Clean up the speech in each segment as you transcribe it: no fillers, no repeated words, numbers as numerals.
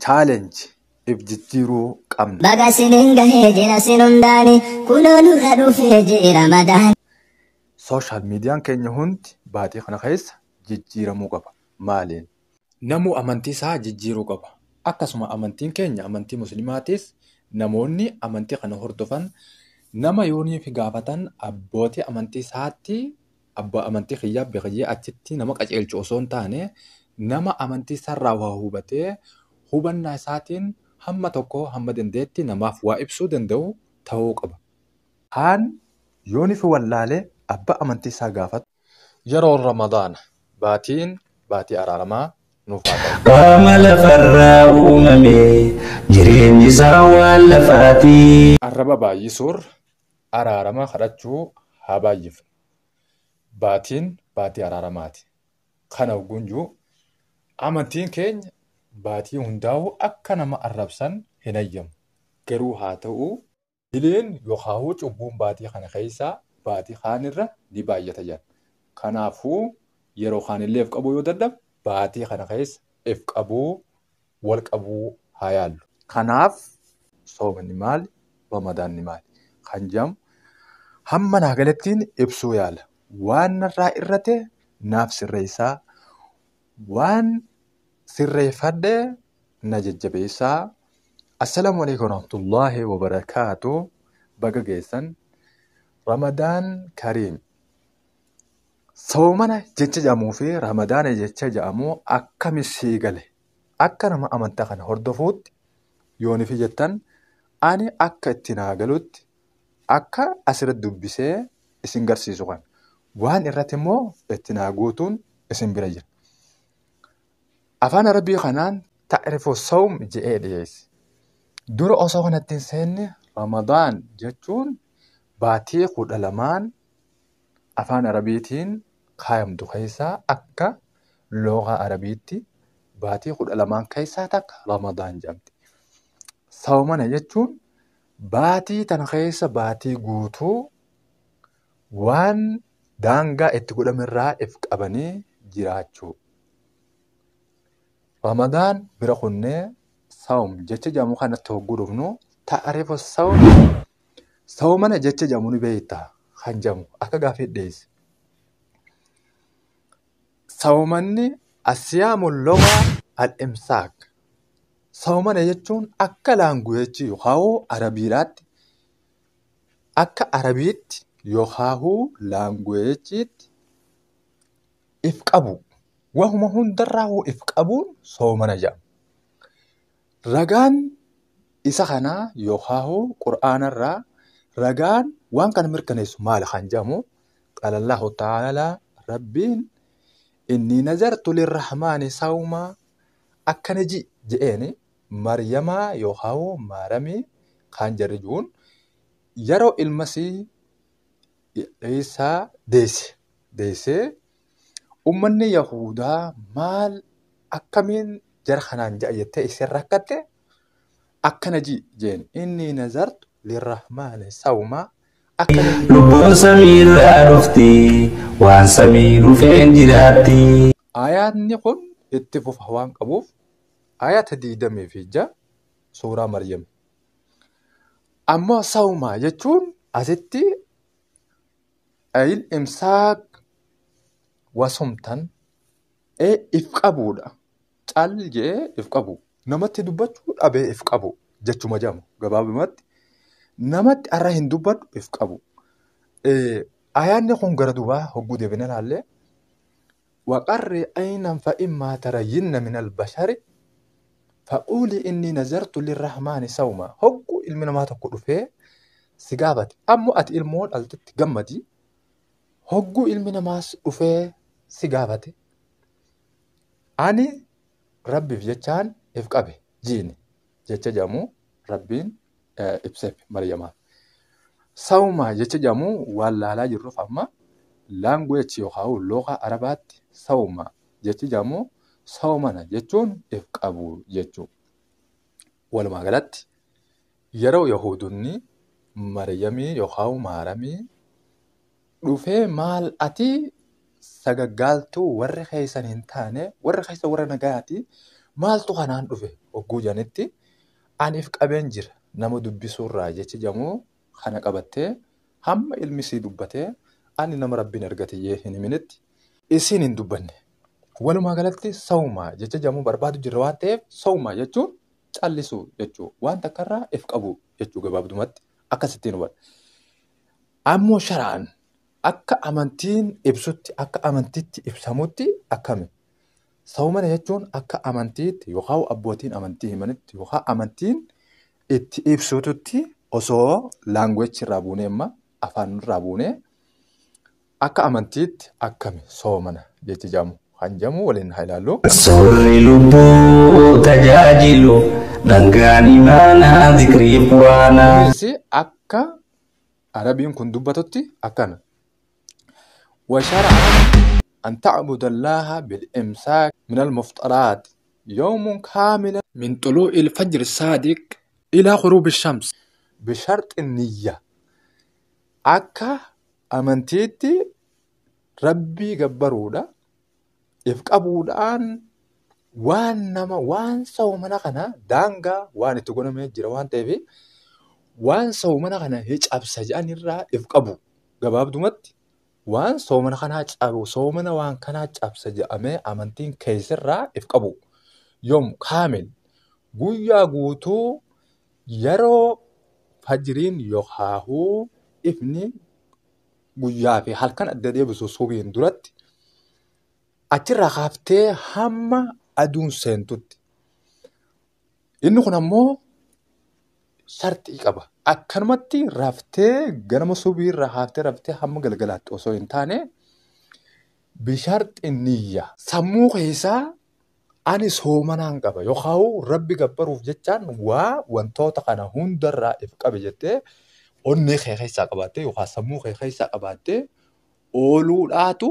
challenge if jijjiiruu qabna. Baga sinin gahee jira sinundaani kunoo nurra dhufee jira Ramadaan. Social meediyaan keenya hundi baatii kana keessa jijjiiramuu qaba. Maaliin? Namuu amantii isaa jijjiiruu qaba. Akkasuma amantiin keenya amantii musliimaatis namoonni amantii kana hordofan nama yooniif gaafatan abbootii amantii isaatti abbaa amantii kiyyaa beekee achitti nama qajeelchu osoo hin taane nama amantii isaarraa waa hubatee hubannaa isaatiin hamma tokko hamma dandeetti namaaf waa ibsuu danda'u ta'uu qaba. Haan yooniif wallaalee abbaa amantii isaa gaafatu yeroo Ramadaana baatiin baatii araaramaa nuuf haa ta'u. Qaama lafarraa uumamee jireenyi isaa waan lafaatii. Arraba baay'isuur araaramaa kadhachuu haa baay'ifnu. Baatiin baatii araaramaati. Kana gunjuu amantiin keenya baatii hundaa'uu akka nama arrabsan hin ayyamu. Garuu haa ta'u bileen yookaan cubbuun baatii kana keessaa baatii kaanirra ni baay'ata jedha. Kanaafuu yeroo kaanillee if qabuu yoo dadhabe baatii kana keessa if qabuu wal qabuu haa yaallu. Kanaaf soomanni maali? Ramadaanni maali? Kan jedhamu hamma naa galattiin ibsuu yaala. Waan narraa irrate naaf sirreessaa. Waan sirreeffadhee na jajjabeessaa. Assalaamu alaikum warahmatullaahi wabarakaatuh. Baga geessan. Ramadaan Kariim. Soomana jecha jedhamuu fi Ramadaana jecha jedhamu akkamitti gale? Akka nama amantaa kana hordofuutti yooniif jettan ani akka itti naa galutti akka asirratti dubbisee isin garsiisu kan. Waan irratti immoo itti naa guutuun isin bira jira. Afaan Arabii kanaan ta'rifu sawm jedhee dhiyeesse. Dura osoo kanatti hin seenne Ramadaan jechuun baatii 12 afaan Arabiitiin kaayamtu keessaa akka loogaa Arabiitti baatii 12 keessaa takka Ramadaan jedhamti. Sawmana jechuun baatii tana keessa baatii guutuu waan daangaa itti godhamerraa if qabanii jiraachuu. Ramadaan bira kunnee sawm jecha jedhamu kanatti hogguu dhufnu ta'rifu sawm sawmana jecha jedhamu ni beektaa kan jedhamu akka gaafii dhiyeesse. Sawmanni asiyaamuun loogaa al-imsaak. Sawmana jechuun akka laanguweechi yookaan Arabiidhaatti akka Arabiitti yookaan laanguweechiitti if qabu. Wahuma hundarraa if qabuun soomana jedhama. Ragaan isa kanaa yookaan qura'aanarraa ragaan waan kana mirkaneessu maali kan jedhamu qaala Allahu ta'aalaa rabbiin inni nazartu lirrahmaani sawmaa akkana jedheeni Maryamaa yookaan Maaramii kan jarrijuun yeroo ilmasii isaa deessee ummanni Yahudaa maal akkamiin jara kanaan ja'a jettee isin rakkatte akkana jeen inni nazartu lirrahmaani sawmaa akkana. Lubbuun samiirraa dhufti waan samii dhufeen jiraatti. Ayaatni kun itti fufa waan qabuuf ayata 26 suuraa Maryam. Ammoo sawmaa jechuun asitti ayil imsaak wasumtan if qabuudha. Caal jedhee if qabu. Namatti dubbachuu dhabee if qabu jechuma jedhamu gabaabumatti. Namatti arra hin dubbadhu if qabu. Ayaanni kun gara dubaa hogguu deebine ilaalle waqarri aynan fa'immaa tarayyinna min albashari fa'uuli inni nazartu lirrahmaani sawma. Hogguu ilmi namaa tokko dhufee si gaafate. Ammoo ati ilmoo dhaltetti gammadi. Hogguu ilmi namaas dhufee si gaafate. Ani rabbiif jechaan if qabe jiini jecha jedhamu rabbiin ibseef Maryamaaf. Sawmaa jecha jedhamu waan laalaa jirruuf amma laanguweechi yookaan loogaa Arabaatti sawmaa jechi jedhamu sawmana jechuun if qabu jechuudha. Walumaa galatti yeroo Yahuudonni Maryamii yookaan Maaramii dhufee maal ati sagaggaaltuu warri keessan hin taane warri keessa warra nagaati maaltu kanaan dhufe hogguu janitti aniif qabeen jira nama dubbisuurraa jecha jamoo kana qabattee hamma ilmi sii dubbatee ani nama rabbiin argate yee hin himinetti isiin hin dubbanne. Walumaa galatti sawumaa jecha jamoo barbaadu jirra waan ta'eef sawumaa jechuun callisuu jechuu waan takkarraa if qabu jechuu gabaabdumatti akkasittiin hubadha. Ammoo shara'an akka amantiin ibsutti akka amantiitti ibsamutti akkami? Sawumana jechuun akka amantiitti yookaan abbootiin amantii himanitti yookaan amantiin itti ibsututti osoo laangweechi irraa buunee amma afaan irraa buunee akka amantiitti akkami sawumana jechi jamu kan jamu waliin haa ilaallu. Soorri lubbuu tajaajilu dhangaan imaanaa dhikrii quraanaa. Akka Arabiin kun dubbatutti akkana. وشرع أن تعبد الله بالإمساك من المفطرات يوم كامل من طلوع الفجر الصادق إلى غروب الشمس بشرط النية. أكا أمنتيتي ربي جبرودا إفقابودان وان نما وان صومنا كنا دانغا وان تقولنا ميجرا وان تبي وان صومنا كنا هيج أبسجان الرا إفقابو جباب دومت waan soomana kanaa cabu soomana waan kanaa cabsa jedhamee amantiin keessirraa if qabu yoom kaamil guyyaa guutuu yeroo fajriin yookaahuu ifni guyyaa fi halkan adda deebisu subiin duratti achirraa kaaftee hamma aduun seentutti. Inni kun ammoo shartii qaba. Akkanumatti raftee ganama subiirraa haaftee raftee hamma galgalaatti osoo hin taane bisharti niyya sammuu keessaa ani soomanaan qaba yookaan rabbi gabbaruuf jechaan waa wantoota kana hundarraa if qabe jettee onnee kee keessaa qabaattee yookaan sammuu kee keessaa qabaattee ooluudhaatu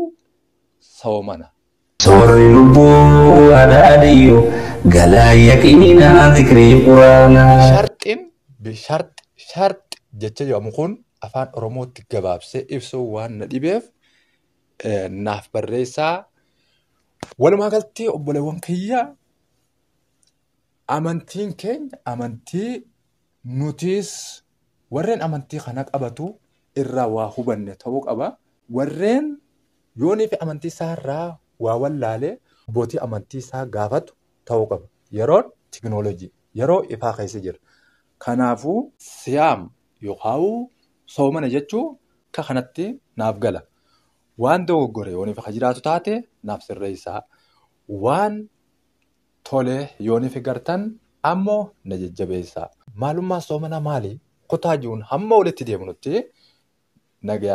soomana. Soorri lubbuu adaadiyyu galaa yaqiinaa dhikrii quraanaa. Shartiin Sharti jecha jedhamu kun afaan Oromootti gabaabsee ibsuu waan na dhibeef naaf barreessaa. Walumaa galatti obboleewwan kiyya amantiin keenya amantii nutiis warreen amantii kana qabatu irraa waa hubanne ta'uu qaba. Warreen yoonii fi amantii isaa irraa waa wallaalee abbootii amantii isaa gaafatu ta'uu qaba. Yeroon tiknoolojii yeroo ifaa keessa jira. Kanaafuu siyaam yookaan soomana jechuun kanatti naaf gala. Waan dogoggore yooniif akka jiraatu taate naaf sirreessaa. Waan tole yooniif gartan ammoo na jajjabeessaa. Maalummaa soomana maali? Kutaa jiruun hamma walitti deemnutti nagaa.